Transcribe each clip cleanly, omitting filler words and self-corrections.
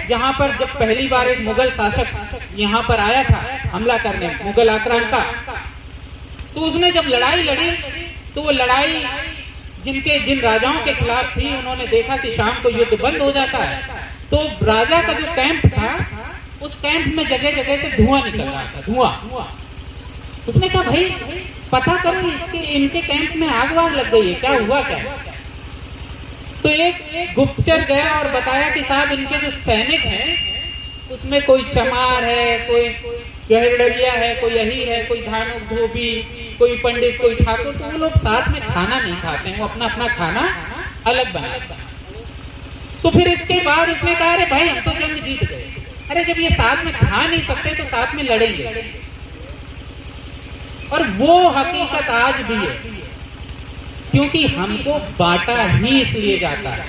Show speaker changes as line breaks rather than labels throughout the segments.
जहाँ पर जब पहली बार एक मुगल शासक यहाँ पर आया था हमला करने, मुगल आक्रांता, तो उसने जब लड़ाई लड़ी तो वो लड़ाई जिन राजाओं के खिलाफ थी, उन्होंने देखा कि शाम को युद्ध बंद हो जाता है, तो राजा का जो कैंप था उस कैंप में जगह जगह से धुआं निकल रहा था, धुआं। उसने कहा भाई पता करो इनके कैंप में आग वाग लग गई है, क्या हुआ क्या? तो एक गुप्तचर गया और बताया कि साहब इनके जो सैनिक हैं उसमें कोई चमार है, कोई गहरड़िया है, कोई यही है, कोई धानुक धोबी, कोई पंडित, कोई ठाकुर, तो वो लोग साथ में खाना नहीं खाते हैं, वो अपना अपना खाना अलग बनाते हैं। तो फिर इसके बाद उसने कहा अरे भाई हम तो जंग जीत गए, अरे जब ये साथ में खा नहीं सकते तो साथ में लड़ेंगे। और वो हकीकत आज भी है, क्योंकि हमको बांटा ही इसलिए जाता है,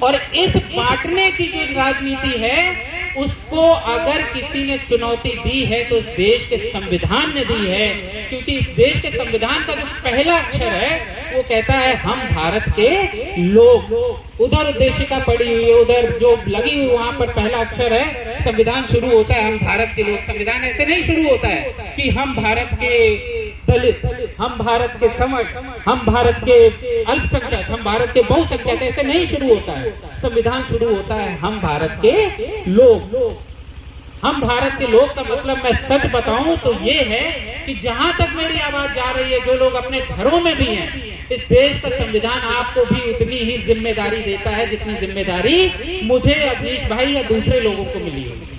और इस बांटने की जो राजनीति है उसको अगर किसी ने चुनौती दी है तो इस देश के संविधान ने दी है, क्योंकि इस देश के संविधान का जो पहला अक्षर है वो कहता है हम भारत के लोग। उधर उद्देशिका पड़ी हुई है, उधर जो लगी हुई वहां पर पहला अक्षर है, संविधान शुरू होता है हम भारत के लोग। संविधान ऐसे नहीं शुरू होता है कि हम भारत के दलित, हम भारत के समझ, हम भारत के अल्पसंख्यक, हम भारत के बहुसंख्यक, ऐसे नहीं शुरू होता है। संविधान शुरू होता है हम भारत के लोग। हम भारत के लोग का मतलब मैं सच बताऊं तो ये है कि जहां तक मेरी आवाज जा रही है, जो लोग अपने घरों में भी हैं, इस देश का संविधान आपको भी उतनी ही जिम्मेदारी देता है जितनी जिम्मेदारी मुझे, अवनीश भाई या दूसरे लोगों को मिली है।